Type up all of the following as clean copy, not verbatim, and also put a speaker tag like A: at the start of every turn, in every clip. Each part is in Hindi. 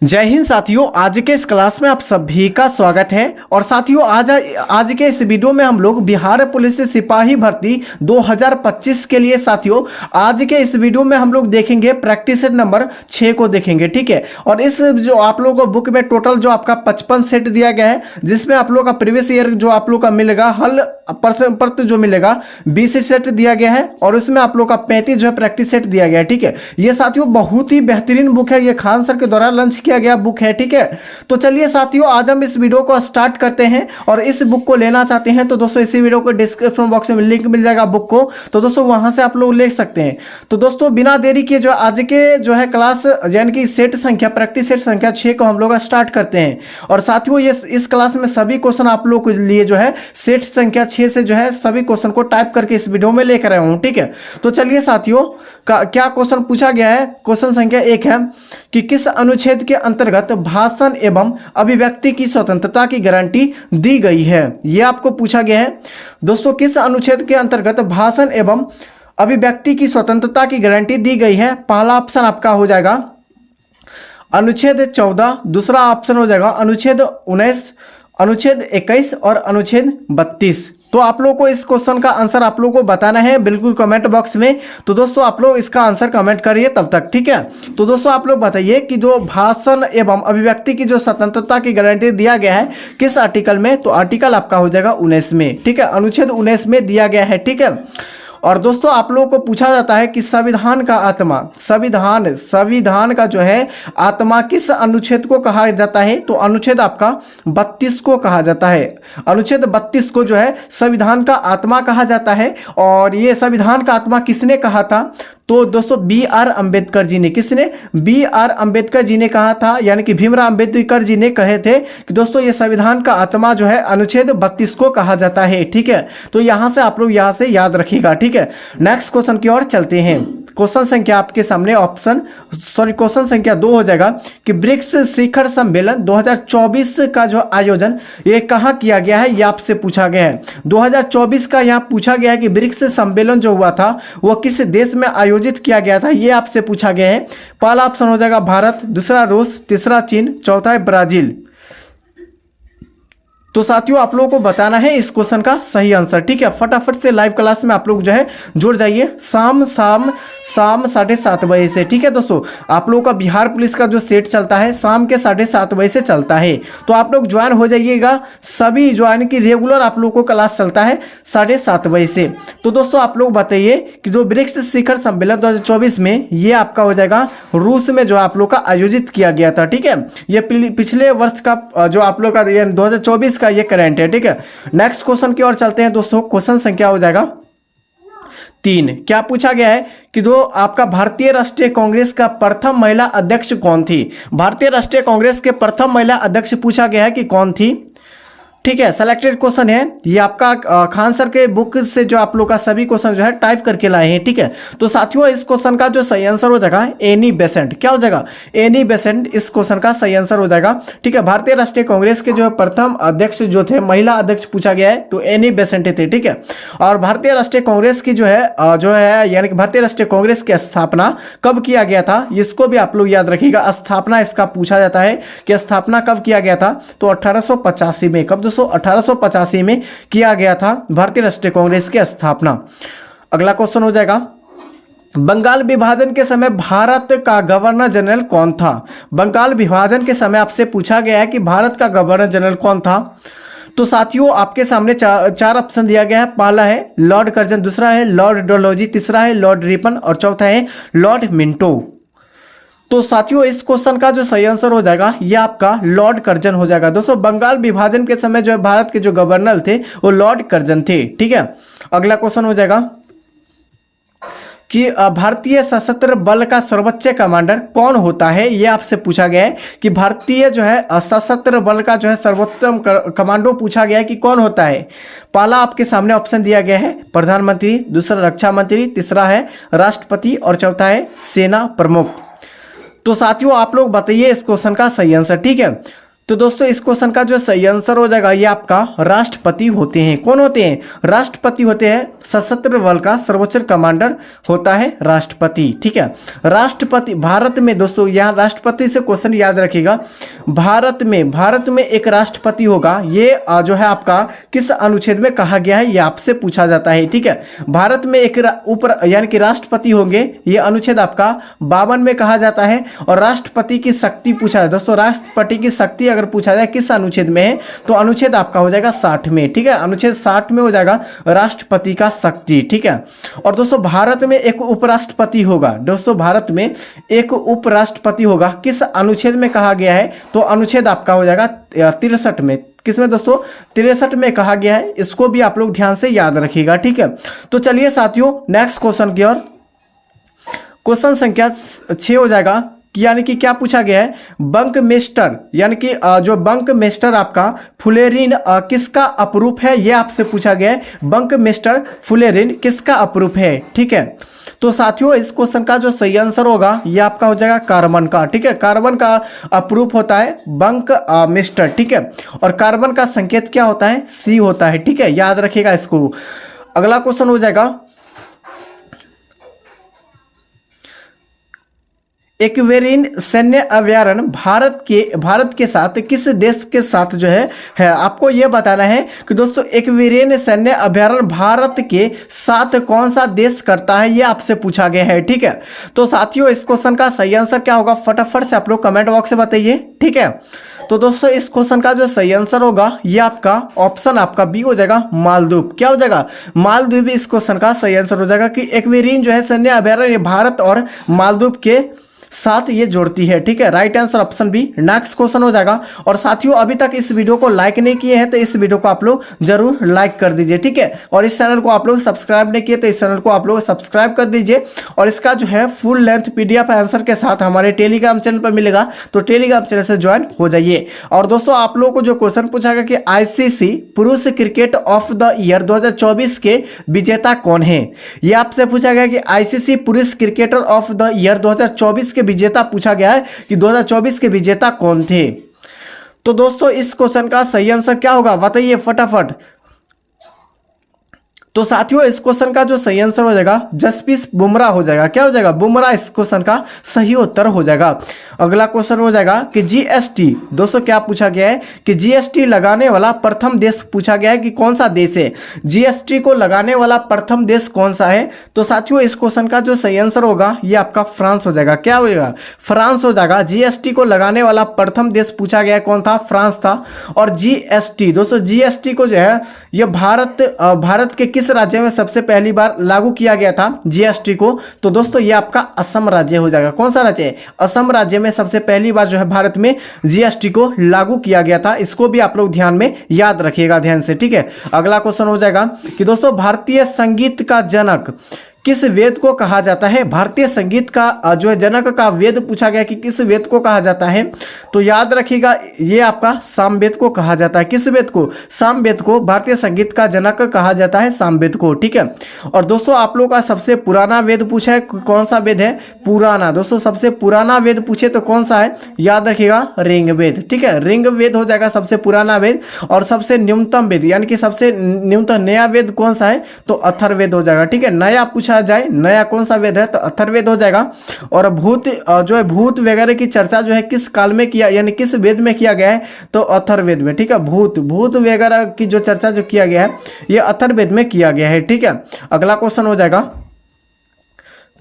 A: जय हिंद साथियों, आज के इस क्लास में आप सभी का स्वागत है। और साथियों आज के इस वीडियो में हम लोग बिहार पुलिस सिपाही भर्ती 2025 के लिए साथियों आज के इस वीडियो में हम लोग देखेंगे प्रैक्टिस सेट नंबर 6 को देखेंगे, ठीक है। और इस जो आप लोगों को बुक में टोटल जो आपका 55 सेट दिया गया है, जिसमें आप लोग का प्रीवियस ईयर जो आप लोग का मिलेगा हल प्रश्न जो मिलेगा 20 सेट दिया गया है और उसमें आप लोग का 35 जो है प्रैक्टिस सेट दिया गया है, ठीक है। ये साथियों बहुत ही बेहतरीन बुक है, ये खान सर के द्वारा लॉन्च किया गया बुक है, ठीक है। तो चलिए साथियों आज हम इस वीडियो को स्टार्ट करते हैं। और इस बुक को लेना चाहते हैं तो दोस्तों इसी वीडियो को डिस्क्रिप्शन बॉक्स में लिंक मिल जाएगा बुक को, तो दोस्तों वहां से आप लोग ले सकते हैं। तो दोस्तों बिना देरी किए जो आज के जो है क्लास यानी कि सेट संख्या प्रैक्टिस सेट संख्या 6 को हम लोग स्टार्ट करते हैं। और साथियों ये इस क्लास में सभी क्वेश्चन आप लोग के लिए जो है सेट संख्या 6 से जो है सभी क्वेश्चन को टाइप करके इस वीडियो में लेकर आया हूं, ठीक है। तो चलिए साथियों क्या क्वेश्चन पूछा गया है। क्वेश्चन संख्या 1 है कि किस अनुच्छेद के अंतर्गत भाषण एवं अभिव्यक्ति की स्वतंत्रता की गारंटी दी गई है। यह आपको पूछा गया है दोस्तों, किस अनुच्छेद के अंतर्गत भाषण एवं अभिव्यक्ति की स्वतंत्रता की गारंटी दी गई है। पहला ऑप्शन आपका हो जाएगा अनुच्छेद 14, दूसरा ऑप्शन हो जाएगा अनुच्छेद 19, अनुच्छेद 21 और अनुच्छेद 32। तो आप लोगों को इस क्वेश्चन का आंसर आप लोगों को बताना है बिल्कुल कमेंट बॉक्स में। तो दोस्तों आप लोग इसका आंसर कमेंट करिए तब तक, ठीक है। तो दोस्तों आप लोग बताइए कि जो भाषण एवं अभिव्यक्ति की जो स्वतंत्रता की गारंटी दिया गया है किस आर्टिकल में, तो आर्टिकल आपका हो जाएगा 19 में, ठीक है। अनुच्छेद 19 में दिया गया है, ठीक है। और दोस्तों आप लोगों को पूछा जाता है कि संविधान का आत्मा, संविधान का जो है आत्मा किस अनुच्छेद को कहा जाता है, तो अनुच्छेद आपका 32 को कहा जाता है। अनुच्छेद 32 को जो है संविधान का आत्मा कहा जाता है। और ये संविधान का आत्मा किसने कहा था, तो दोस्तों B.R. अम्बेडकर जी ने, किसने, B.R. अम्बेडकर जी ने कहा था, यानी कि भीमराव अम्बेडकर जी ने कहे थे कि दोस्तों ये संविधान का आत्मा जो है अनुच्छेद 32 को कहा जाता है, ठीक है। तो यहां से आप लोग यहां से याद रखिएगा, ठीक है। नेक्स्ट क्वेश्चन की ओर चलते हैं। क्वेश्चन संख्या आपके सामने क्वेश्चन संख्या 2 हो जाएगा कि ब्रिक्स शिखर सम्मेलन 2024 का जो आयोजन ये कहाँ किया गया है, ये आपसे पूछा गया है। 2024 का यहाँ पूछा गया है कि ब्रिक्स सम्मेलन जो हुआ था वो किस देश में आयोजित किया गया था, ये आपसे पूछा गया है। पहला ऑप्शन हो जाएगा भारत, दूसरा रूस, तीसरा चीन, चौथा है ब्राजील। तो साथियों आप लोगों को बताना है इस क्वेश्चन का सही आंसर, ठीक है। फटाफट से लाइव क्लास में आप लोग जो है जुड़ जाइए शाम 7:30 बजे से, ठीक है दोस्तों। आप लोगों का बिहार पुलिस का जो सेट चलता है शाम के 7:30 बजे से चलता है, तो आप लोग ज्वाइन हो जाइएगा सभी, जो यानी कि रेगुलर आप लोगों को क्लास चलता है 7:30 बजे से। तो दोस्तों आप लोग बताइए कि जो ब्रिक्स शिखर सम्मेलन 2024 में ये आपका हो जाएगा रूस में जो आप लोग का आयोजित किया गया था, ठीक है। ये पिछले वर्ष का जो आप लोग का 2024 ये करंट है, ठीक है। नेक्स्ट क्वेश्चन की ओर चलते हैं दोस्तों। क्वेश्चन संख्या हो जाएगा 3। क्या पूछा गया है कि जो आपका भारतीय राष्ट्रीय कांग्रेस का प्रथम महिला अध्यक्ष कौन थी। भारतीय राष्ट्रीय कांग्रेस के प्रथम महिला अध्यक्ष पूछा गया है कि कौन थी, ठीक है। सेलेक्टेड क्वेश्चन है ये आपका खान सर के बुक से जो आप लोग का सभी क्वेश्चन जो है टाइप करके लाए हैं, ठीक है। तो साथियों इस क्वेश्चन का जो सही आंसर हो जाएगा एनी बेसेंट। क्या हो जाएगा, एनी बेसेंट इस क्वेश्चन का सही आंसर हो जाएगा, ठीक है। भारतीय राष्ट्रीय कांग्रेस के जो प्रथम अध्यक्ष जो थे, महिला अध्यक्ष पूछा गया है तो एनी बेसेंट थे, ठीक है। और भारतीय राष्ट्रीय कांग्रेस की जो है यानी कि भारतीय राष्ट्रीय कांग्रेस की स्थापना कब किया गया था, इसको भी आप लोग याद रखिएगा। स्थापना इसका पूछा जाता है कि स्थापना कब किया गया था, तो 1885 में। कब 1885 में किया गया था भारतीय राष्ट्रीय कांग्रेस की स्थापना। अगला क्वेश्चन हो जाएगा बंगाल विभाजन के समय भारत का गवर्नर जनरल कौन था। बंगाल विभाजन के समय आपसे पूछा गया है कि भारत का गवर्नर जनरल कौन था। तो साथियों आपके सामने चार ऑप्शन दिया गया है। पहला है लॉर्ड कर्जन, दूसरा है लॉर्ड डलहौजी, तीसरा है लॉर्ड रिपन और चौथा है लॉर्ड मिंटो। तो साथियों इस क्वेश्चन का जो सही आंसर हो जाएगा ये आपका लॉर्ड कर्जन हो जाएगा। दोस्तों बंगाल विभाजन के समय जो है भारत के जो गवर्नर थे वो लॉर्ड कर्जन थे, ठीक है। अगला क्वेश्चन हो जाएगा कि भारतीय सशस्त्र बल का सर्वोच्च कमांडर कौन होता है। यह आपसे पूछा गया है कि भारतीय जो है सशस्त्र बल का जो है सर्वोत्तम कमांडो पूछा गया है कि कौन होता है। पहला आपके सामने ऑप्शन दिया गया है प्रधानमंत्री, दूसरा रक्षा मंत्री, तीसरा है राष्ट्रपति और चौथा है सेना प्रमुख। तो साथियों आप लोग बताइए इस क्वेश्चन का सही आंसर, ठीक है। तो दोस्तों इस क्वेश्चन का जो सही आंसर हो जाएगा ये आपका राष्ट्रपति होते हैं। कौन होते हैं? राष्ट्रपति होते हैं। सशस्त्र बल का सर्वोच्च कमांडर होता है राष्ट्रपति। ठीक है, राष्ट्रपति भारत में दोस्तों, यहाँ राष्ट्रपति से क्वेश्चन याद रखिएगा। भारत में एक राष्ट्रपति होगा, ये जो है आपका किस अनुच्छेद में कहा गया है, ये आपसे पूछा जाता है। ठीक है, भारत में एक यानी कि राष्ट्रपति होंगे, ये अनुच्छेद आपका 52 में कहा जाता है। और राष्ट्रपति की शक्ति पूछा है दोस्तों, राष्ट्रपति की शक्ति अगर पूछा जाए किस अनुच्छेद में है, तो अनुच्छेद आपका हो जाएगा 60 में। ठीक है, अनुच्छेद 60 में हो जाएगा राष्ट्रपति का शक्ति। ठीक है, और दोस्तों भारत में एक उपराष्ट्रपति होगा। दोस्तों भारत में एक उपराष्ट्रपति होगा, किस अनुच्छेद में कहा गया है, तो अनुच्छेद आपका हो जाएगा 63 में। किसमें दोस्तों? 63 में कहा गया है। इसको भी आप लोग ध्यान से याद रखिएगा। ठीक है, तो चलिए साथियों नेक्स्ट क्वेश्चन की ओर। क्वेश्चन संख्या 6 हो जाएगा, यानी कि क्या पूछा गया है, बंकमेस्टर यानी कि जो बंकमेस्टर आपका फुलेरिन किसका अपरूप है, यह आपसे पूछा गया है। बंकमेस्टर फुलेरिन किसका अपरूप है? ठीक है, तो साथियों इस क्वेश्चन का जो सही आंसर होगा ये आपका हो जाएगा कार्बन का। ठीक है, कार्बन का अपरूप होता है बंकमेस्टर। ठीक है, और कार्बन का संकेत क्या होता है? C होता है। ठीक है, याद रखिएगा इसको। अगला क्वेश्चन हो जाएगा, एक्वेरिन सैन्य अभ्यारण्य भारत के साथ किस देश के साथ जो है आपको यह बताना है कि दोस्तों एक्वेरिन सैन्य अभ्यारण्य भारत के साथ कौन सा देश करता है, यह आपसे पूछा गया है। ठीक है, तो साथियों इस क्वेश्चन का सही आंसर क्या होगा, फटाफट से आप लोग कमेंट बॉक्स में बताइए। ठीक है, तो दोस्तों इस क्वेश्चन का जो सही आंसर होगा ये आपका ऑप्शन आपका बी हो जाएगा, मालदीव। क्या हो जाएगा? मालदीव इस क्वेश्चन का सही आंसर हो जाएगा कि एक्वेरिन जो है सैन्य अभ्यारण्य भारत और मालदीव के साथ ये जोड़ती है। ठीक है, right answer option B. Next question हो जाएगा, और साथियों अभी तक इस वीडियो को लाइक नहीं किए हैं तो इस वीडियो को आप लोग जरूर लाइक कर दीजिए। ठीक है, और इस चैनल को आप लोग सब्सक्राइब नहीं किए तो इस चैनल को आप लोग सब्सक्राइब कर दीजिए। और इसका जो है फुल लेंथ PDF आंसर के साथ हमारे टेलीग्राम चैनल पर मिलेगा, तो टेलीग्राम चैनल से ज्वाइन हो जाइए। और दोस्तों आप लोगों को जो क्वेश्चन पूछा गया कि ICC पुरुष क्रिकेट ऑफ द ईयर 2024 के विजेता कौन है, ये आपसे पूछा गया कि ICC पुरुष क्रिकेटर ऑफ द ईयर 2024 के विजेता पूछा गया है कि 2024 के विजेता कौन थे। तो दोस्तों इस क्वेश्चन का सही आंसर क्या होगा बताइए फटाफट। तो साथियों इस क्वेश्चन का जो सही आंसर हो जाएगा जसप्रीत बुमराह हो जाएगा। क्या हो जाएगा? बुमराह इस क्वेश्चन का सही उत्तर हो जाएगा। अगला क्वेश्चन हो जाएगा कि GST, दोस्तों क्या पूछा गया है कि GST लगाने वाला प्रथम देश पूछा गया है कि कौन सा देश है, GST को लगाने वाला प्रथम देश कौन सा है। तो साथियों इस क्वेश्चन का जो सही आंसर होगा ये आपका फ्रांस हो जाएगा। क्या हो जाएगा? फ्रांस हो जाएगा। GST को लगाने वाला प्रथम देश पूछा गया कौन था? फ्रांस था। और GST दोस्तों GST को जो है ये भारत के किस राज्य में सबसे पहली बार लागू किया गया था GST को? तो दोस्तों ये आपका असम राज्य हो जाएगा। कौन सा राज्य है? असम राज्य में सबसे पहली बार जो है भारत में GST को लागू किया गया था। इसको भी आप लोग ध्यान में याद रखिएगा ध्यान से। ठीक है, अगला क्वेश्चन हो जाएगा कि दोस्तों भारतीय संगीत का जनक किस वेद को कहा जाता है? भारतीय संगीत का जो है जनक का वेद पूछा गया कि किस वेद को कहा जाता है? तो याद रखिएगा ये आपका सामवेद को कहा जाता है। किस वेद को? सामवेद को भारतीय संगीत का जनक कहा जाता है, सामवेद को। ठीक है, और दोस्तों आप लोगों का सबसे पुराना वेद पूछा है, कौन सा वेद है? पुराना। दोस्तों सबसे पुराना वेद पूछे तो कौन सा है? याद रखिएगा ऋग्वेद। ठीक है, ऋग्वेद हो जाएगा सबसे पुराना वेद। और सबसे न्यूनतम वेद यानी कि सबसे न्यूनतम नया वेद कौन सा है? तो अथर्ववेद हो जाएगा। ठीक है, नया पूछा जाए नया कौन सा वेद है? तो अथर्ववेद हो जाएगा। और भूत जो है भूत वगैरह की चर्चा जो है किस काल में किया यानी किस वेद में किया गया है? तो अथर्ववेद में। ठीक है, भूत वगैरह की जो चर्चा जो किया गया है ये अथर्ववेद में किया गया है। ठीक है, अगला क्वेश्चन हो जाएगा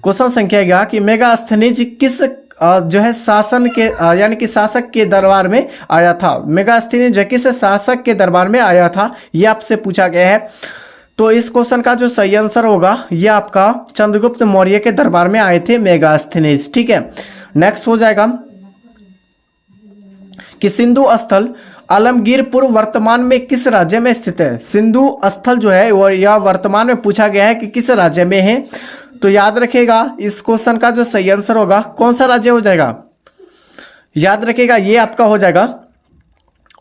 A: क्वेश्चन संख्या 11 कि मेगास्थनीज किस जो है शासन के यानी कि शासक के दरबार में आया था? मेगास्थनीज जो है किस शासक के दरबार में आया था, ये आपसे पूछा गया है। तो इस क्वेश्चन का जो सही आंसर होगा ये आपका चंद्रगुप्त मौर्य के दरबार में आए थे मेगास्थनीज। ठीक है, नेक्स्ट हो जाएगा कि सिंधु स्थल आलमगीरपुर वर्तमान में किस राज्य में स्थित है? सिंधु स्थल जो है वो यह वर्तमान में पूछा गया है कि किस राज्य में है। तो याद रखिएगा इस क्वेश्चन का जो सही आंसर होगा कौन सा राज्य हो जाएगा? याद रखिएगा ये आपका हो जाएगा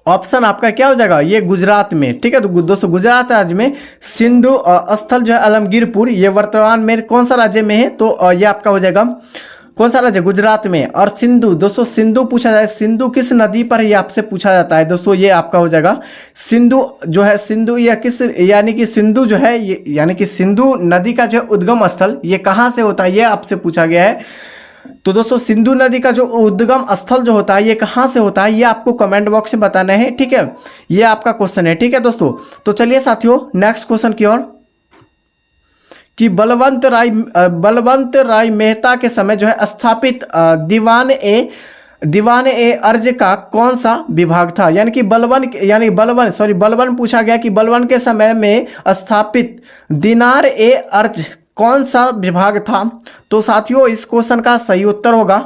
A: ऑप्शन आपका क्या हो जाएगा? ये गुजरात में। ठीक है, तो दोस्तों गुजरात राज्य में सिंधु स्थल जो है आलमगीरपुर ये वर्तमान में कौन सा राज्य में है? तो ये आपका हो जाएगा कौन सा राज्य? गुजरात में। और सिंधु, दोस्तों सिंधु पूछा जाए, सिंधु किस नदी पर ये आपसे पूछा जाता है? दोस्तों ये आपका हो जाएगा सिंधु जो है, सिंधु या किस, यानी कि सिंधु जो है ये, यानी कि सिंधु नदी का जो है उद्गम स्थल ये कहाँ से होता है, ये आपसे पूछा गया है। तो दोस्तों सिंधु नदी का जो उद्गम स्थल जो होता है ये कहाँ से होता है, ये आपको कमेंट बॉक्स में बताना है, ठीक है। ये आपका क्वेश्चन है, ठीक है दोस्तों। तो चलिए साथियों नेक्स्ट क्वेश्चन की ओर, कि बलवंत राय मेहता के समय जो है स्थापित दीवान ए अर्ज का कौन सा विभाग था? यानी कि बलवन पूछा गया कि बलवन के समय में स्थापित दीनार ए अर्ज कौन सा विभाग था? तो साथियों इस क्वेश्चन का सही उत्तर होगा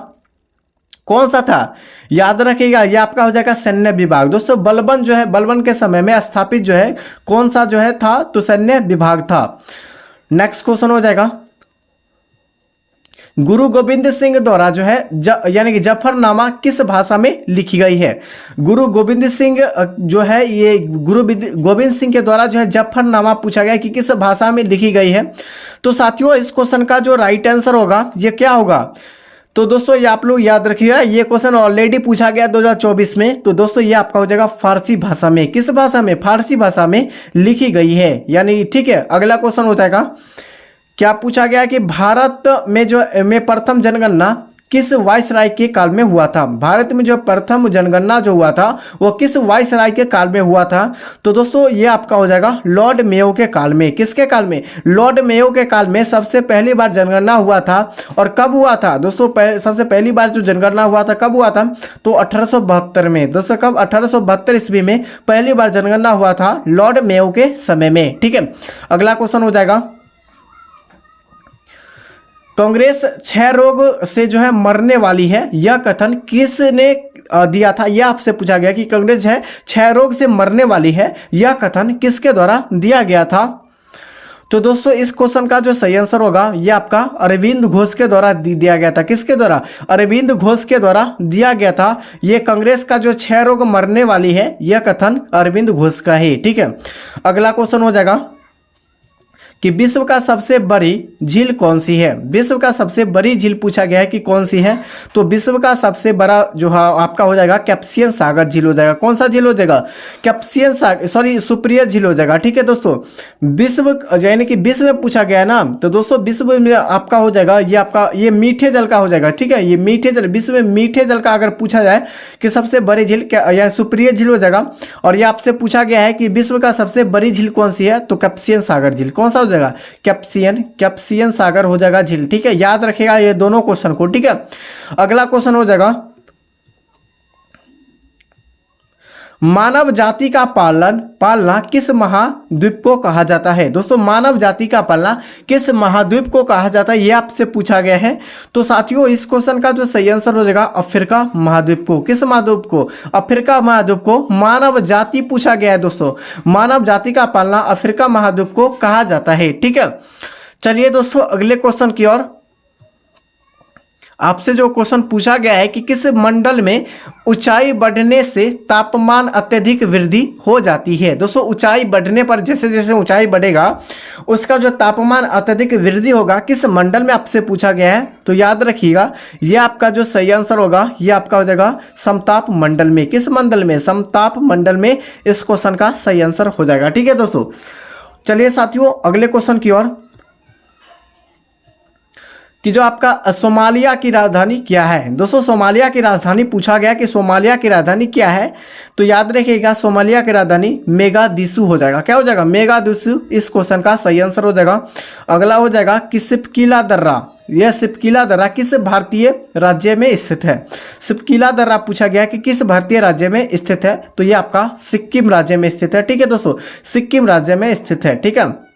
A: कौन सा था? याद रखिएगा ये आपका हो जाएगा सैन्य विभाग। दोस्तों बलवन जो है, बलवन के समय में स्थापित जो है कौन सा जो है था? तो सैन्य विभाग था। नेक्स्ट क्वेश्चन हो जाएगा, गुरु गोविंद सिंह द्वारा जो है यानी कि जफरनामा किस भाषा में लिखी गई है? गुरु गोविंद सिंह जो है, ये गुरु गोविंद सिंह के द्वारा जो है जफरनामा पूछा गया कि किस भाषा में लिखी गई है। तो साथियों इस क्वेश्चन का जो राइट आंसर होगा ये क्या होगा? तो दोस्तों ये आप लोग याद रखिएगा, ये क्वेश्चन ऑलरेडी पूछा गया 2024 में। तो दोस्तों ये आपका हो जाएगा फारसी भाषा में। किस भाषा में? फारसी भाषा में लिखी गई है, यानी ठीक है। अगला क्वेश्चन हो जाएगा, क्या पूछा गया कि भारत में जो प्रथम जनगणना किस वायसराय के काल में हुआ था? भारत में जो प्रथम जनगणना जो हुआ था वो किस वायसराय के काल में हुआ था? तो दोस्तों ये आपका हो जाएगा लॉर्ड मेयो के काल में। किसके काल में? लॉर्ड मेयो के काल में सबसे पहली बार जनगणना हुआ था। और कब हुआ था दोस्तों? सबसे पहली बार जो जनगणना हुआ था कब हुआ था? तो 1872 में। दोस्तों कब? 1872 ईस्वी में पहली बार जनगणना हुआ था लॉर्ड मेयो के समय में, ठीक है। अगला क्वेश्चन हो जाएगा, कांग्रेस क्षय रोग से जो है मरने वाली है, यह कथन किसने दिया था? यह आपसे पूछा गया कि कांग्रेस जो है क्षय रोग से मरने वाली है, यह कथन किसके द्वारा दिया गया था? तो दोस्तों इस क्वेश्चन का जो सही आंसर होगा ये आपका अरविंद घोष के द्वारा दिया गया था। किसके द्वारा? अरविंद घोष के द्वारा दिया गया था। ये कांग्रेस का जो क्षय रोग मरने वाली है यह कथन अरविंद घोष का है, ठीक है। अगला क्वेश्चन हो जाएगा कि विश्व का सबसे बड़ी झील कौन सी है? विश्व का सबसे बड़ी झील पूछा गया है कि कौन सी है? तो विश्व का सबसे बड़ा जो है आपका हो जाएगा कैप्सियन सागर झील हो जाएगा। कौन सा झील हो जाएगा? कैप्सियन सागर, सॉरी सुप्रिया झील हो जाएगा, ठीक है दोस्तों। विश्व यानी कि विश्व में पूछा गया है ना, तो दोस्तों विश्व में आपका हो जाएगा ये आपका ये मीठे जल का हो जाएगा, ठीक है। ये मीठे जल, विश्व में मीठे जल का अगर पूछा जाए कि सबसे बड़ी झील क्या, सुप्रिया झील हो जाएगा। और ये आपसे पूछा गया है कि विश्व का सबसे बड़ी झील कौन सी है? तो कैप्सियन सागर झील। कौन सा हो जाएगा? कैप्सियन सागर हो जाएगा झील, ठीक है। याद रखेगा ये दोनों क्वेश्चन को, ठीक है। अगला क्वेश्चन हो जाएगा, मानव जाति का पालना किस महाद्वीप को कहा जाता है? दोस्तों मानव जाति का पालना किस महाद्वीप को कहा जाता है ये आपसे पूछा गया है। तो साथियों इस क्वेश्चन का जो सही आंसर हो जाएगा अफ्रीका महाद्वीप को। किस महाद्वीप को? अफ्रीका महाद्वीप को मानव जाति पूछा गया है दोस्तों। मानव जाति का पालना अफ्रीका महाद्वीप को कहा जाता है, ठीक है। चलिए दोस्तों अगले क्वेश्चन की ओर, आपसे जो क्वेश्चन पूछा गया है कि किस मंडल में ऊंचाई बढ़ने से तापमान अत्यधिक वृद्धि हो जाती है? दोस्तों ऊंचाई बढ़ने पर जैसे जैसे ऊंचाई बढ़ेगा उसका जो तापमान अत्यधिक वृद्धि होगा, किस मंडल में आपसे पूछा गया है? तो याद रखिएगा ये आपका जो सही आंसर होगा ये आपका हो जाएगा समताप मंडल में। किस मंडल में? समताप मंडल में इस क्वेश्चन का सही आंसर हो जाएगा, ठीक है दोस्तों। चलिए साथियों अगले क्वेश्चन की ओर, कि जो आपका सोमालिया की राजधानी क्या है? दोस्तों सोमालिया की राजधानी पूछा गया कि सोमालिया की राजधानी क्या है? तो याद रखिएगा सोमालिया की राजधानी मोगादिशु हो जाएगा। क्या हो जाएगा? मोगादिशु इस क्वेश्चन का सही आंसर हो जाएगा। अगला हो जाएगा कि सिपकीला दर्रा, यह सिपकीला दर्रा किस भारतीय राज्य में स्थित है? सिपकीला दर्रा पूछा गया कि किस भारतीय राज्य में स्थित है? तो ये आपका सिक्किम राज्य में स्थित है, ठीक है दोस्तों। सिक्किम राज्य में स्थित है, ठीक है।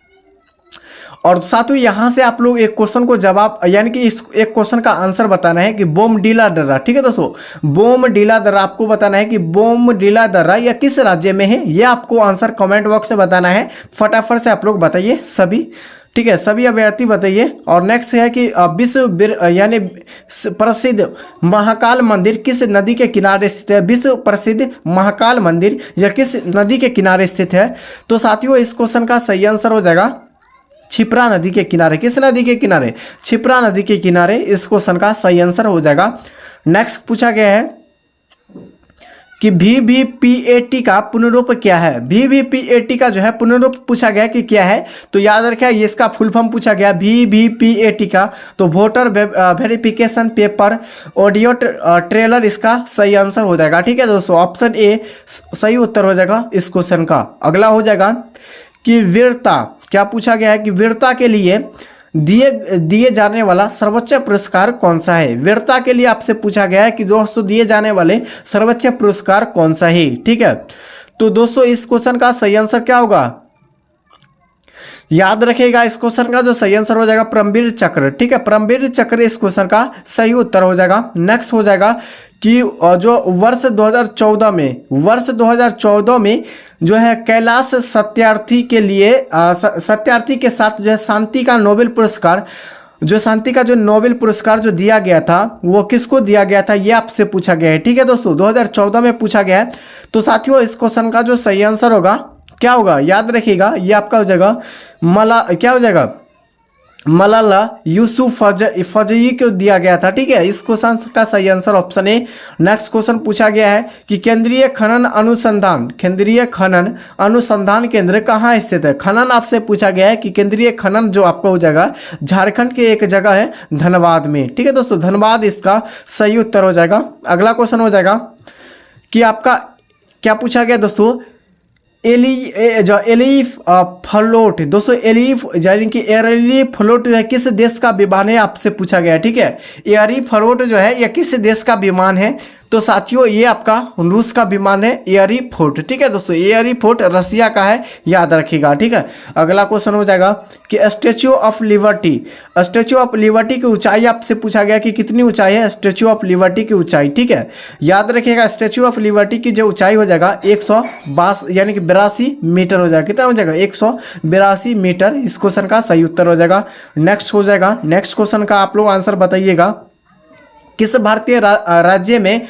A: और साथियों यहाँ से आप लोग एक क्वेश्चन को जवाब यानी कि इस एक क्वेश्चन का आंसर बताना है कि बोमडीला दर्रा, ठीक है दोस्तों। बोमडीला दर्रा आपको बताना है कि बोमडीला दर्रा यह किस राज्य में है, यह आपको आंसर कमेंट बॉक्स में बताना है। फटाफट से आप लोग बताइए सभी, ठीक है, सभी अभ्यर्थी बताइए। और नेक्स्ट है कि विश्व यानी प्रसिद्ध महाकाल मंदिर किस नदी के किनारे स्थित है? विश्व प्रसिद्ध महाकाल मंदिर यह किस नदी के किनारे स्थित है? तो साथियों इस क्वेश्चन का सही आंसर हो जाएगा क्षिप्रा नदी के किनारे। किस नदी के किनारे? क्षिप्रा नदी के किनारे इस क्वेश्चन का सही आंसर हो जाएगा। नेक्स्ट पूछा गया है कि VVPAT का पुनरूप क्या है? VVPAT का जो है पुनरूप पूछा गया कि क्या है, तो याद रखिए ये इसका फुल फॉर्म पूछा गया VVPAT का, तो voter verification paper audio trailer इसका सही आंसर हो जाएगा। ठीक है दोस्तों, ऑप्शन ए सही उत्तर हो जाएगा इस क्वेश्चन का। अगला हो जाएगा कि वीरता, क्या पूछा गया है कि वीरता के लिए दिए जाने वाला सर्वोच्च पुरस्कार कौन सा है? वीरता के लिए आपसे पूछा गया है कि दोस्तों दिए जाने वाले सर्वोच्च पुरस्कार कौन सा है। ठीक है, तो दोस्तों इस क्वेश्चन का सही आंसर क्या होगा? याद रखिएगा इस क्वेश्चन का जो सही आंसर हो जाएगा परमवीर चक्र। ठीक है, परमवीर चक्र इस क्वेश्चन का सही उत्तर हो जाएगा। नेक्स्ट हो जाएगा कि जो वर्ष 2014 में जो है कैलाश सत्यार्थी के लिए सत्यार्थी के साथ जो है शांति का नोबेल पुरस्कार, जो शांति का जो नोबेल पुरस्कार जो दिया गया था वो किसको दिया गया था, ये आपसे पूछा गया है। ठीक है दोस्तों, 2014 में पूछा गया है। तो साथियों इस क्वेश्चन का जो सही आंसर होगा क्या होगा? याद रखिएगा ये आपका हो जाएगा क्या हो जाएगा? मलाला यूसुफजई को दिया गया था। ठीक है, इस क्वेश्चन का सही answer option A. Next question पूछा गया है कि केंद्रीय खनन अनुसंधान केंद्र कहाँ स्थित है? खनन आपसे पूछा गया है कि केंद्रीय खनन जो आपका हो जाएगा झारखंड के एक जगह है धनबाद में। ठीक है दोस्तों, धनबाद इसका सही उत्तर हो जाएगा। अगला क्वेश्चन हो जाएगा कि आपका क्या पूछा गया दोस्तों? फ्लोट दोस्तों, यानी कि एयरली फ्लोट जो है किस देश का विमान है आपसे पूछा गया है। ठीक है, एयरी फ्लोट जो है यह किस देश का विमान है? तो साथियों ये आपका रूस का विमान है एयरी फोर्ट। ठीक है दोस्तों, एयरी फोर्ट रसिया का है, याद रखिएगा। ठीक है, अगला क्वेश्चन हो जाएगा कि स्टैच्यू ऑफ लिबर्टी की ऊंचाई आपसे पूछा गया कि कितनी ऊंचाई है स्टैच्यू ऑफ लिबर्टी की ऊंचाई। ठीक है, याद रखिएगा स्टैच्यू ऑफ लिबर्टी की जो ऊंचाई हो जाएगा 182 यानी कि 82 मीटर हो जाएगा। कितना हो जाएगा? 182 मीटर इस क्वेश्चन का सही उत्तर हो जाएगा। नेक्स्ट हो जाएगा, नेक्स्ट क्वेश्चन का आप लोग आंसर बताइएगा। किस भारतीय राज्य में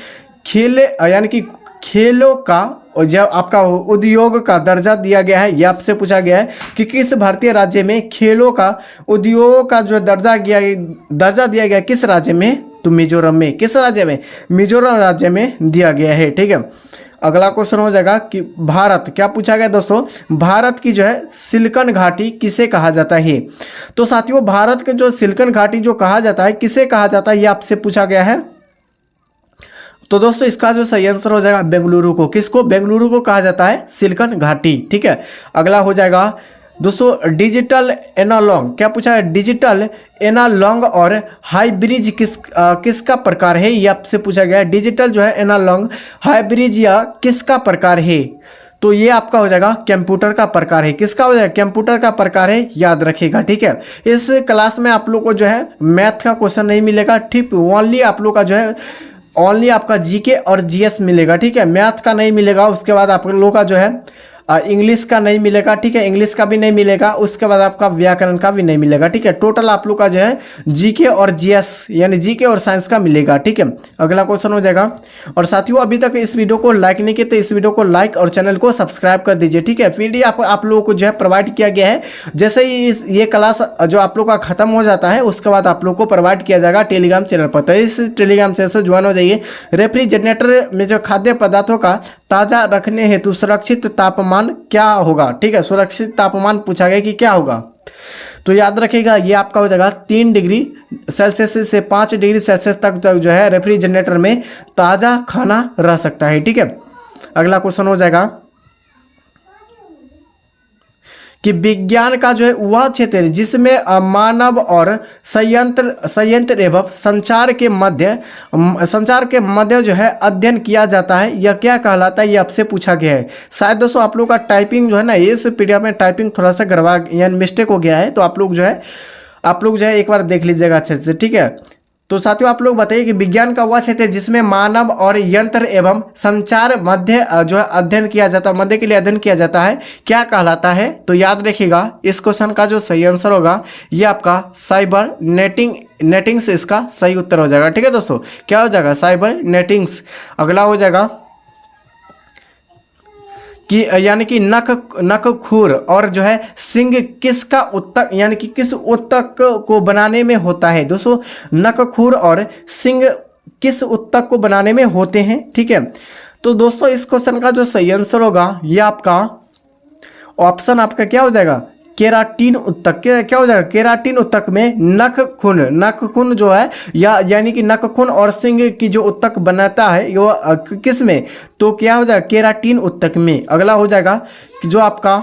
A: खेल यानी कि खेलों का और जब आपका उद्योग का दर्जा दिया गया है, ये आपसे पूछा गया है कि किस भारतीय राज्य में खेलों का उद्योग का जो दर्जा दिया गया किस राज्य में? तो मिजोरम में। किस राज्य में? मिजोरम राज्य में दिया गया है। ठीक है, अगला क्वेश्चन हो जाएगा कि भारत, क्या पूछा गया दोस्तों? भारत की जो है सिलिकन घाटी किसे कहा जाता है? तो साथियों भारत के जो सिलिकन घाटी जो कहा जाता है किसे कहा जाता है, ये आपसे पूछा गया है। तो दोस्तों इसका जो सही आंसर हो जाएगा बेंगलुरु को। किसको? बेंगलुरु को कहा जाता है सिलिकन घाटी। ठीक है, अगला हो जाएगा दोस्तों डिजिटल एनालॉग, क्या पूछा है? डिजिटल एनालॉग और हाइब्रिड किसका प्रकार है, ये आपसे पूछा गया है। डिजिटल जो है एनालॉग हाइब्रिड या किसका प्रकार है? तो ये आपका हो जाएगा कंप्यूटर का प्रकार है। किसका हो जाएगा? कंप्यूटर का प्रकार है, याद रखिएगा। ठीक है, इस क्लास में आप लोग को जो है मैथ का क्वेश्चन नहीं मिलेगा। ठीक, ओनली आप लोग का जो है ओनली आपका जीके और जीएस मिलेगा। ठीक है, मैथ का नहीं मिलेगा। उसके बाद आप लोगों का जो है इंग्लिश का नहीं मिलेगा। ठीक है, इंग्लिश का भी नहीं मिलेगा। उसके बाद आपका व्याकरण का भी नहीं मिलेगा। ठीक है, टोटल आप लोग का जो है जीके और जीएस यानी जीके और साइंस का मिलेगा। ठीक है, अगला क्वेश्चन हो जाएगा। और साथियों अभी तक इस वीडियो को लाइक नहीं किया तो इस वीडियो को लाइक और चैनल को सब्सक्राइब कर दीजिए। ठीक है, पीडीएफ आप लोगों को जो है प्रोवाइड किया गया है। जैसे ही ये क्लास जो आप लोग का खत्म हो जाता है उसके बाद आप लोग को प्रोवाइड किया जाएगा टेलीग्राम चैनल पर। तो इस टेलीग्राम चैनल से ज्वाइन हो जाइए। रेफ्रिजरेटर में जो खाद्य पदार्थों का ताज़ा रखने हेतु सुरक्षित तापमान क्या होगा? ठीक है, सुरक्षित तापमान पूछा गया कि क्या होगा? तो याद रखिएगा ये आपका हो जाएगा 3 डिग्री सेल्सियस से 5 डिग्री सेल्सियस तक जो है रेफ्रिजरेटर में ताज़ा खाना रह सकता है। ठीक है, अगला क्वेश्चन हो जाएगा कि विज्ञान का जो है वह क्षेत्र है जिसमें मानव और संयंत्र एवं संचार के मध्य जो है अध्ययन किया जाता है, यह क्या कहलाता है, ये आपसे पूछा गया है। शायद दोस्तों आप लोग का टाइपिंग जो है ना इस पीडीएफ में टाइपिंग थोड़ा सा गड़बड़ा यानी मिस्टेक हो गया है, तो आप लोग जो है एक बार देख लीजिएगा अच्छे से। ठीक है, तो साथियों आप लोग बताइए कि विज्ञान का वह क्षेत्र है जिसमें मानव और यंत्र एवं संचार मध्य जो है अध्ययन किया जाता है, मध्य के लिए अध्ययन किया जाता है, क्या कहलाता है? तो याद रखिएगा इस क्वेश्चन का जो सही आंसर होगा ये आपका साइबर नेटिंग्स इसका सही उत्तर हो जाएगा। ठीक है दोस्तों, क्या हो जाएगा? साइबर नेटिंग्स। अगला हो जाएगा कि यानी कि नखखुर और जो है सिंह किसका उत्तक यानी कि किस उत्तक को बनाने में होता है। दोस्तों नखखुर और सिंह किस उत्तक को बनाने में होते हैं, ठीक है। तो दोस्तों इस क्वेश्चन का जो सही आंसर होगा ये आपका ऑप्शन आपका क्या हो जाएगा, केराटिन उत्तक। क्या हो जाएगा, केराटिन उत्तक में नखखून जो है या यानी कि नखखून और सिंह की जो उत्तक बनाता है वो किस में, तो क्या हो जाएगा, केराटिन उत्तक में। अगला हो जाएगा कि जो आपका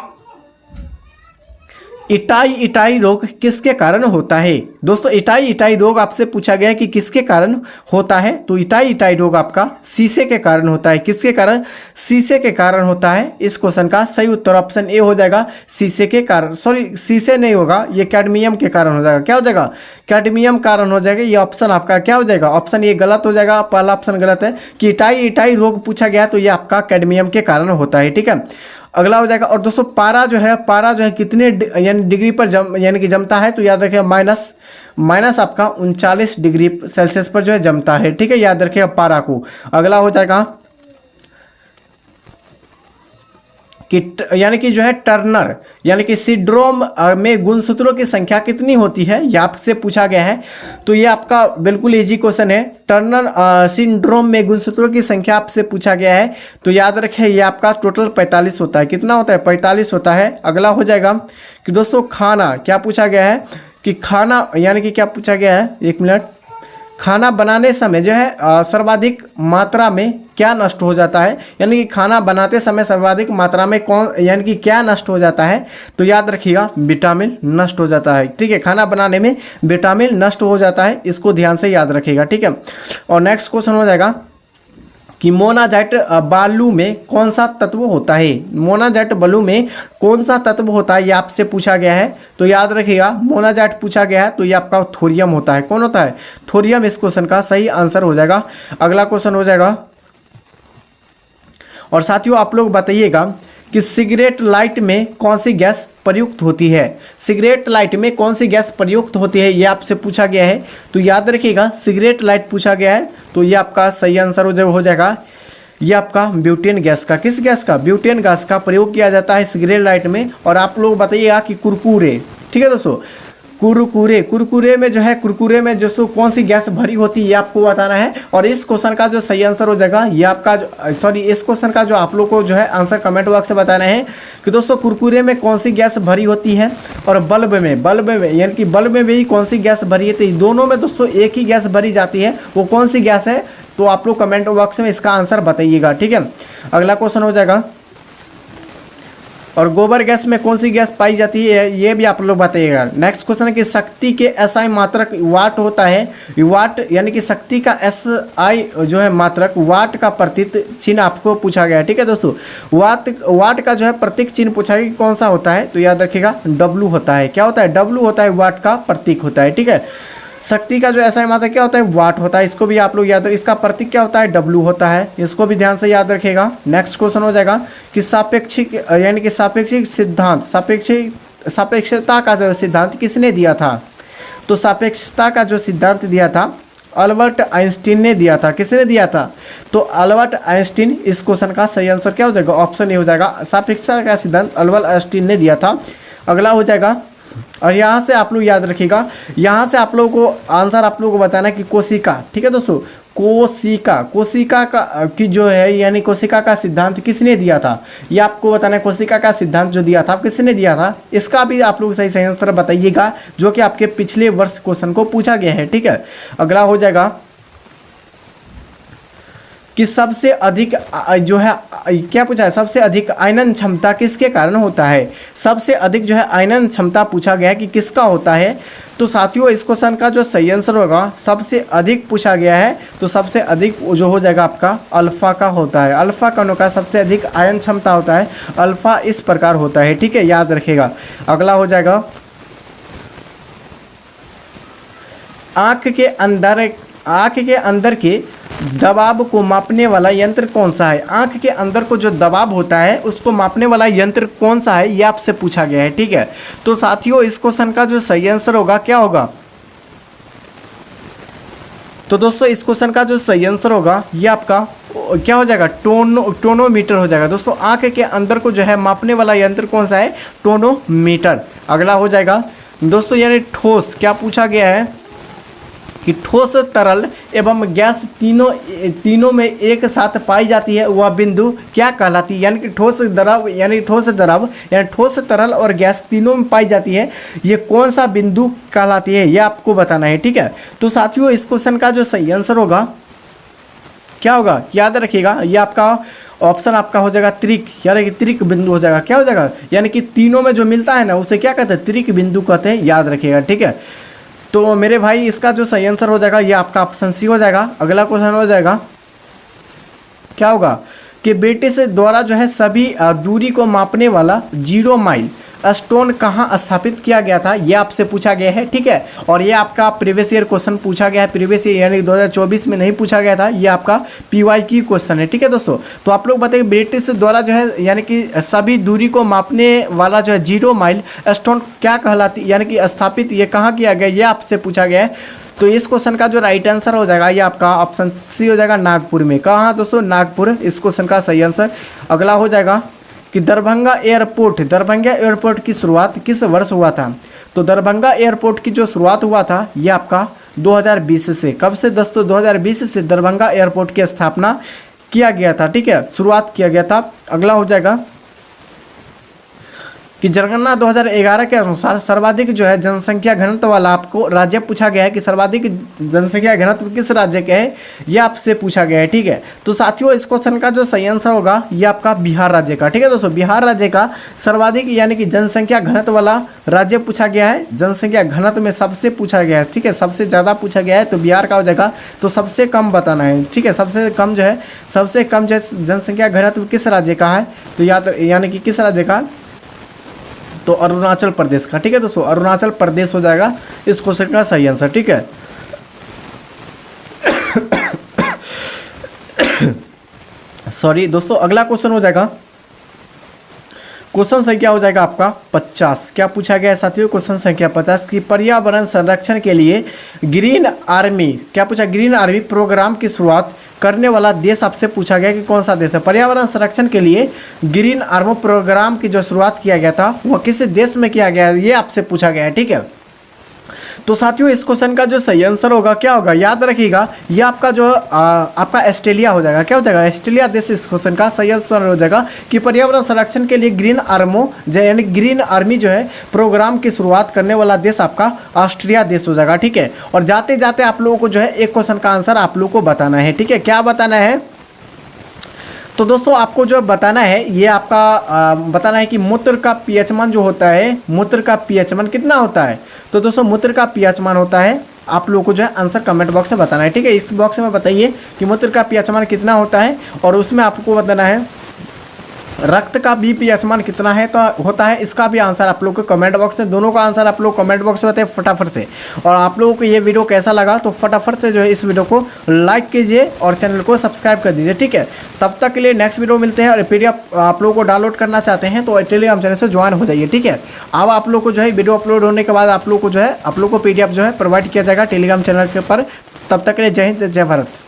A: इटाई रोग किसके कारण होता है। दोस्तों इटाई रोग आपसे पूछा गया है कि किसके कारण होता है, तो इटाई रोग आपका शीशे के कारण होता है। किसके कारण, शीशे के कारण होता है। इस क्वेश्चन का सही उत्तर ऑप्शन ए हो जाएगा, शीशे के कारण। सॉरी शीशे नहीं होगा, ये कैडमियम के कारण हो जाएगा। क्या हो जाएगा, कैडमियम कारण हो जाएगा। ये ऑप्शन आपका क्या हो जाएगा, ऑप्शन ए गलत हो जाएगा। पहला ऑप्शन गलत है कि इटाई रोग पूछा गया तो ये आपका कैडमियम के कारण होता है, ठीक है। अगला हो जाएगा। और दोस्तों पारा जो है कितने यानी डिग्री पर यानी कि जमता है, तो याद रखिएगा माइनस आपका 39 डिग्री सेल्सियस पर जो है जमता है, ठीक है, याद रखिएगा पारा को। अगला हो जाएगा कि यानी कि जो है टर्नर यानी कि सिंड्रोम में गुणसूत्रों की संख्या कितनी होती है, ये आपसे पूछा गया है। तो ये आपका बिल्कुल इजी क्वेश्चन है। टर्नर सिंड्रोम में गुणसूत्रों की संख्या आपसे पूछा गया है, तो याद रखें ये आपका टोटल 45 होता है। कितना होता है, 45 होता है। अगला हो जाएगा कि दोस्तों खाना, क्या पूछा गया है कि खाना यानी कि क्या पूछा गया है, एक मिनट, खाना बनाने समय जो है सर्वाधिक मात्रा में क्या नष्ट हो जाता है, यानी कि खाना बनाते समय सर्वाधिक मात्रा में कौन यानी कि क्या नष्ट हो जाता है, तो याद रखिएगा विटामिन नष्ट हो जाता है, ठीक है। खाना बनाने में विटामिन नष्ट हो जाता है, इसको ध्यान से याद रखिएगा, ठीक है। और नेक्स्ट क्वेश्चन हो जाएगा कि मोनाजाइट बालू में कौन सा तत्व होता है। मोनाजाइट बालू में कौन सा तत्व होता है, ये आपसे पूछा गया है। तो याद रखिएगा मोनाजाइट पूछा गया है तो ये आपका थोरियम होता है। कौन होता है, थोरियम इस क्वेश्चन का सही आंसर हो जाएगा। अगला क्वेश्चन हो जाएगा, और साथियों आप लोग बताइएगा कि सिगरेट लाइट में कौन सी गैस प्रयुक्त होती है। सिगरेट लाइट में कौन सी गैस प्रयुक्त होती है, ये आपसे पूछा गया है। तो याद रखिएगा सिगरेट लाइट पूछा गया है, तो ये आपका सही आंसर हो जाएगा। ये आपका ब्यूटेन गैस का, किस गैस का, ब्यूटेन गैस का प्रयोग किया जाता है सिगरेट लाइट में। और आप लोग बताइएगा कि कुरकुरे, ठीक है दोस्तों, कुरकुरे में जो है कुरकुरे में दोस्तों कौन सी गैस भरी होती है, ये आपको बताना है। और इस क्वेश्चन का जो सही आंसर हो जाएगा ये आपका इस क्वेश्चन का जो आप लोग को जो है आंसर कमेंट बॉक्स से बताना है कि दोस्तों कुरकुरे में कौन सी गैस भरी होती है और बल्ब में यानी कि बल्ब में भी कौन सी गैस भरी है। तो दोनों में दोस्तों एक ही गैस भरी जाती है, वो कौन सी गैस है, तो आप लोग कमेंट बॉक्स में इसका आंसर बताइएगा, ठीक है। अगला क्वेश्चन हो जाएगा, और गोबर गैस में कौन सी गैस पाई जाती है, ये भी आप लोग बताइएगा। नेक्स्ट क्वेश्चन है कि शक्ति के एसआई मात्रक वाट होता है। वाट यानी कि शक्ति का एसआई जो है मात्रक, वाट का प्रतीक चिन्ह आपको पूछा गया है, ठीक है दोस्तों। वाट का जो है प्रतीक चिन्ह पूछा गया कौन सा होता है, तो याद रखिएगा डब्लू होता है। क्या होता है, डब्लू होता है, वाट का प्रतीक होता है, ठीक है। शक्ति का जो ऐसा मात्रक क्या होता है, वाट होता है, इसको भी आप लोग याद रखें। इसका प्रतीक क्या होता है, डब्लू होता है, इसको भी ध्यान से याद रखेगा। नेक्स्ट क्वेश्चन हो जाएगा कि सापेक्षिक यानी कि सापेक्षिक सिद्धांत सापेक्षता का जो सिद्धांत किसने दिया था, तो सापेक्षता का जो सिद्धांत दिया था अल्बर्ट आइंस्टीन ने दिया था। किसने दिया था, तो अल्बर्ट आइंस्टीन। इस क्वेश्चन का सही आंसर क्या हो जाएगा, ऑप्शन ए हो जाएगा, सापेक्षता का सिद्धांत अल्बर्ट आइंस्टीन ने दिया था। अगला हो जाएगा, और यहाँ से आप लोग याद रखिएगा, यहाँ से आप लोगों को आंसर आप लोगों को बताना है कि कोशिका, ठीक है दोस्तों, कोशिका का की जो है यानी कोशिका का सिद्धांत किसने दिया था, ये आपको बताना है। कोशिका का सिद्धांत जो दिया था किसने दिया था, इसका भी आप लोग सही आंसर बताइएगा, जो कि आपके पिछले वर्ष क्वेश्चन को पूछा गया है, ठीक है। अगला हो जाएगा कि सबसे अधिक जो है क्या पूछा है, सबसे अधिक आयनन क्षमता किसके कारण होता है। सबसे अधिक जो है आयनन क्षमता पूछा गया है कि किसका होता है। तो साथियों इस क्वेश्चन का जो सही आंसर होगा, सबसे अधिक पूछा गया है तो सबसे अधिक जो हो जाएगा आपका अल्फा का होता है। अल्फा कणों का सबसे अधिक आयन क्षमता होता है, अल्फा इस प्रकार होता है, ठीक है, याद रखिएगा। अगला हो जाएगा आँख के अंदर के दबाव को मापने वाला यंत्र कौन सा है। आंख के अंदर को जो दबाव होता है उसको मापने वाला यंत्र कौन सा है, ये आपसे पूछा गया है, ठीक है। तो साथियों इस क्वेश्चन का जो सही आंसर होगा क्या होगा, तो दोस्तों इस क्वेश्चन का जो सही आंसर होगा ये आपका क्या हो जाएगा, टोनोमीटर हो जाएगा। दोस्तों आंख के अंदर को जो है मापने वाला यंत्र कौन सा है, टोनोमीटर। अगला हो जाएगा दोस्तों यानी ठोस, क्या पूछा गया है कि ठोस, तरल एवं गैस तीनों में एक साथ पाई जाती है वह बिंदु क्या कहलाती है। यानी कि ठोस द्रव यानी ठोस तरल और गैस तीनों में पाई जाती है, ये कौन सा बिंदु कहलाती है, ये आपको बताना है। ठीक है, तो साथियों इस क्वेश्चन का जो सही आंसर होगा क्या होगा, याद रखिएगा, ये आपका ऑप्शन आपका हो जाएगा त्रिक, यानी कि त्रिक बिंदु हो जाएगा। क्या हो जाएगा, यानी कि तीनों में जो मिलता है ना उसे क्या कहते हैं, त्रिक बिंदु कहते हैं, याद रखिएगा। ठीक है, तो मेरे भाई इसका जो सही आंसर हो जाएगा ये आपका ऑप्शन सी हो जाएगा। अगला क्वेश्चन हो जाएगा, क्या होगा कि ब्रिटिश द्वारा जो है सभी दूरी को मापने वाला 0 माइल स्टोन कहाँ स्थापित किया गया था, ये आपसे पूछा गया है। ठीक है, और ये आपका प्रीवियस ईयर क्वेश्चन पूछा गया है, प्रीवियस ईयर यानी 2024 में नहीं पूछा गया था, ये आपका PYQ क्वेश्चन है। ठीक है दोस्तों, तो आप लोग बताइए ब्रिटिश द्वारा जो है यानी कि सभी दूरी को मापने वाला जो है 0 माइल स्टोन क्या कहलाती, यानी कि स्थापित ये कहाँ किया गया, ये आपसे पूछा गया है। तो इस क्वेश्चन का जो राइट आंसर हो जाएगा ये आपका ऑप्शन सी हो जाएगा, नागपुर में। कहाँ दोस्तों, नागपुर, इस क्वेश्चन का सही आंसर। अगला हो जाएगा कि दरभंगा एयरपोर्ट की शुरुआत किस वर्ष हुआ था। तो दरभंगा एयरपोर्ट की जो शुरुआत हुआ था ये आपका 2020 से। कब से दोस्तों, 2020 से दरभंगा एयरपोर्ट की स्थापना किया गया था। ठीक है, शुरुआत किया गया था। अगला हो जाएगा कि जनगणना 2011 के अनुसार सर्वाधिक जो है जनसंख्या घनत्व वाला आपको राज्य पूछा गया है कि सर्वाधिक जनसंख्या घनत्व किस राज्य का है, ये आपसे पूछा गया है। ठीक है, तो साथियों इस क्वेश्चन का जो सही आंसर होगा ये आपका बिहार राज्य का। ठीक है दोस्तों, बिहार राज्य का सर्वाधिक यानी कि जनसंख्या घनत्व वाला राज्य पूछा गया है, जनसंख्या घनत्व में सबसे पूछा गया है। ठीक है, सबसे ज़्यादा पूछा गया है तो बिहार का हो जाएगा, तो सबसे कम बताना है। ठीक है, सबसे कम जो है जनसंख्या घनत्व किस राज्य का है, तो यानी कि किस राज्य का, तो अरुणाचल प्रदेश का। ठीक है दोस्तों, अरुणाचल प्रदेश हो जाएगा इस क्वेश्चन का सही आंसर। ठीक है, सॉरी दोस्तों, अगला क्वेश्चन हो जाएगा, क्वेश्चन संख्या हो जाएगा आपका 50। क्या पूछा गया है साथियों, क्वेश्चन संख्या 50 की पर्यावरण संरक्षण के लिए ग्रीन आर्मी, क्या पूछा, ग्रीन आर्मी प्रोग्राम की शुरुआत करने वाला देश आपसे पूछा गया कि कौन सा देश है। पर्यावरण संरक्षण के लिए ग्रीन आर्मी प्रोग्राम की जो शुरुआत किया गया था वह किस देश में किया गया है, ये आपसे पूछा गया है। ठीक है, तो साथियों इस क्वेश्चन का जो सही आंसर होगा क्या होगा, याद रखिएगा, ये आपका जो आपका ऑस्ट्रेलिया हो जाएगा। क्या हो जाएगा, ऑस्ट्रेलिया देश इस क्वेश्चन का सही आंसर हो जाएगा कि पर्यावरण संरक्षण के लिए ग्रीन आर्मी जो है प्रोग्राम की शुरुआत करने वाला देश आपका ऑस्ट्रेलिया देश हो जाएगा। ठीक है, और जाते जाते आप लोगों को जो है एक क्वेश्चन का आंसर आप लोगों को बताना है। ठीक है, क्या बताना है, तो दोस्तों आपको जो बताना है ये आपका बताना है कि मूत्र का पीएच मान जो होता है, मूत्र का पीएच मान कितना होता है। तो दोस्तों मूत्र का पीएच मान होता है, आप लोगों को जो है आंसर कमेंट बॉक्स में बताना है। ठीक है, इस बॉक्स में बताइए कि मूत्र का पीएच मान कितना होता है, और उसमें आपको बताना है रक्त का भी पीएच मान कितना है तो होता है, इसका भी आंसर आप लोग को कमेंट बॉक्स में, दोनों का आंसर आप लोग कमेंट बॉक्स में बताइए फटाफट से। और आप लोगों को ये वीडियो कैसा लगा तो फटाफट से जो है इस वीडियो को लाइक कीजिए और चैनल को सब्सक्राइब कर दीजिए। ठीक है, तब तक के लिए नेक्स्ट वीडियो मिलते हैं। और PDF आप लोगों को डाउनलोड करना चाहते हैं तो टेलीग्राम चैनल से ज्वाइन हो जाइए। ठीक है, अब आप लोग को जो है वीडियो अपलोड होने के बाद आप लोग को जो है PDF जो है प्रोवाइड किया जाएगा टेलीग्राम चैनल के ऊपर। तब तक के लिए जय हिंद, जय भारत।